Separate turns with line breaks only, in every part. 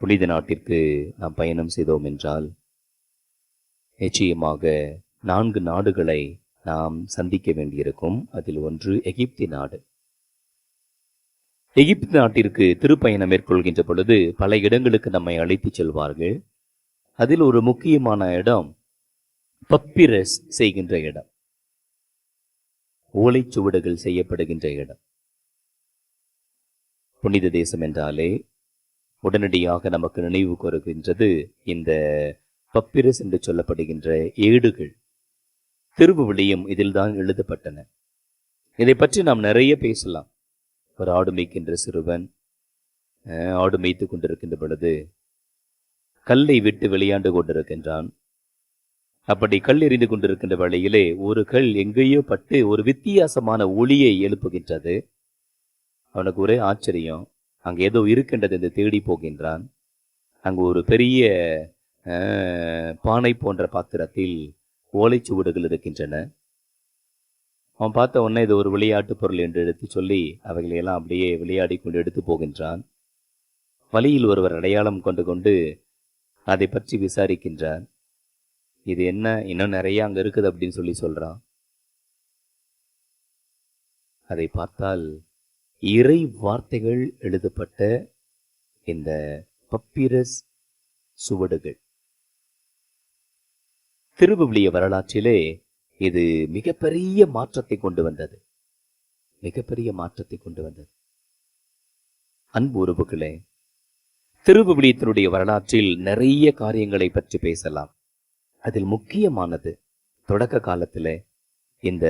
புனித நாட்டிற்கு நாம் பயணம் செய்தோம் என்றால் நிச்சயமாக 4 நாடுகளை நாம் சந்திக்க வேண்டியிருக்கும். அதில் ஒன்று எகிப்தி நாடு. எகிப்து நாட்டிற்கு திருப்பயணம் மேற்கொள்கின்ற பொழுது பல இடங்களுக்கு நம்மை அழைத்துச் செல்வார்கள். அதில் ஒரு முக்கியமான இடம் பப்பிரஸ் செய்கின்ற இடம், ஓலைச்சுவடுகள் செய்யப்படுகின்ற இடம். புனித தேசம் என்றாலே உடனடியாக நமக்கு நினைவு கூறுகின்றது இந்த பப்பிரஸ் என்று சொல்லப்படுகின்ற ஏடுகள். திருவிவிலியம் இதில்தான் எழுதப்பட்டன. இதை பற்றி நாம் நிறைய பேசலாம். ஒரு ஆடு மேய்க்கின்ற சிறுவன் ஆடு மேய்த்து கொண்டிருக்கின்ற பொழுது கல்லை விட்டு விளையாண்டு கொண்டிருக்கின்றான். அப்படி கல் எறிந்து கொண்டிருக்கின்ற வேளையிலே ஒரு கல் எங்கேயோ பட்டு ஒரு வித்தியாசமான ஒளியை எழுப்புகின்றது. அவனுக்கு ஒரே ஆச்சரியம். அங்கே ஏதோ இருக்கின்றது என்று தேடி போகின்றான். அங்கு ஒரு பெரிய பானை போன்ற பாத்திரத்தில் ஓலைச்சுவடுகள் இருக்கின்றன. அவன் பார்த்த உடனே இது ஒரு விளையாட்டு பொருள் என்று எடுத்து சொல்லி அவைகளையெல்லாம் அப்படியே விளையாடி கொண்டு எடுத்து போகின்றான். வழியில் ஒருவர் அடையாளம் கொண்டு அதை பற்றி விசாரிக்கின்றார். இது என்ன, இன்னும் நிறைய அங்க இருக்குது அப்படின்னு சொல்றான். அதை பார்த்தால் இறை வார்த்தைகள் எழுதப்பட்ட இந்த பப்பிரஸ் சுவடுகள். திருவிவிலிய வரலாற்றிலே இது மிகப்பெரிய மாற்றத்தை கொண்டு வந்தது. மிகப்பெரிய மாற்றத்தை கொண்டு வந்தது. அன்பு உறவுகளே, திருவிவிலியத்தினுடைய வரலாற்றில் நிறைய காரியங்களை பற்றி பேசலாம். அதில் முக்கியமானது தொடக்க காலத்தில் இந்த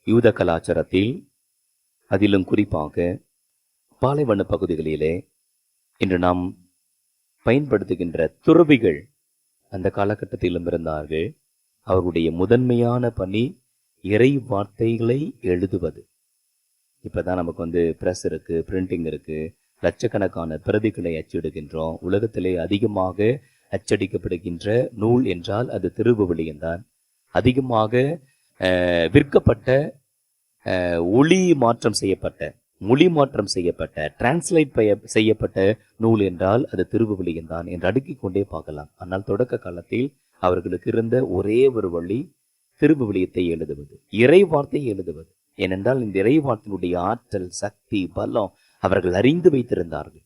யூத கலாச்சாரத்தில், அதிலும் குறிப்பாக பாலைவன பகுதிகளிலே இன்று நாம் பயன்படுத்துகின்ற துறவிகள் அந்த காலகட்டத்திலும் இருந்தார்கள். அவருடைய முதன்மையான பணி இறை வார்த்தைகளை எழுதுவது. இப்பதான் நமக்கு பிரஸ் இருக்கு, பிரிண்டிங் இருக்கு, லட்சக்கணக்கான பிரதிகளை அச்சிடுகின்றோம். உலகத்திலே அதிகமாக அச்சடிக்கப்படுகின்ற நூல் என்றால் அது திருவிவிலியம்தான். அதிகமாக விற்கப்பட்ட ஒளி மாற்றம் செய்யப்பட்ட, மொழி மாற்றம் செய்யப்பட்ட, டிரான்ஸ்லேட் செய்யப்பட்ட நூல் என்றால் அது திருவிவிலியம்தான் என்று அடுக்கிக் கொண்டே பார்க்கலாம். ஆனால் தொடக்க காலத்தில் அவர்களுக்கு இருந்த ஒரே ஒரு வழி திருவிவிலியத்தை எழுதுவது, இறை வார்த்தையை எழுதுவது. ஏனென்றால் இந்த இறை வார்த்தையினுடைய ஆற்றல், சக்தி, பலம் அவர்கள் அறிந்து வைத்திருந்தார்கள்.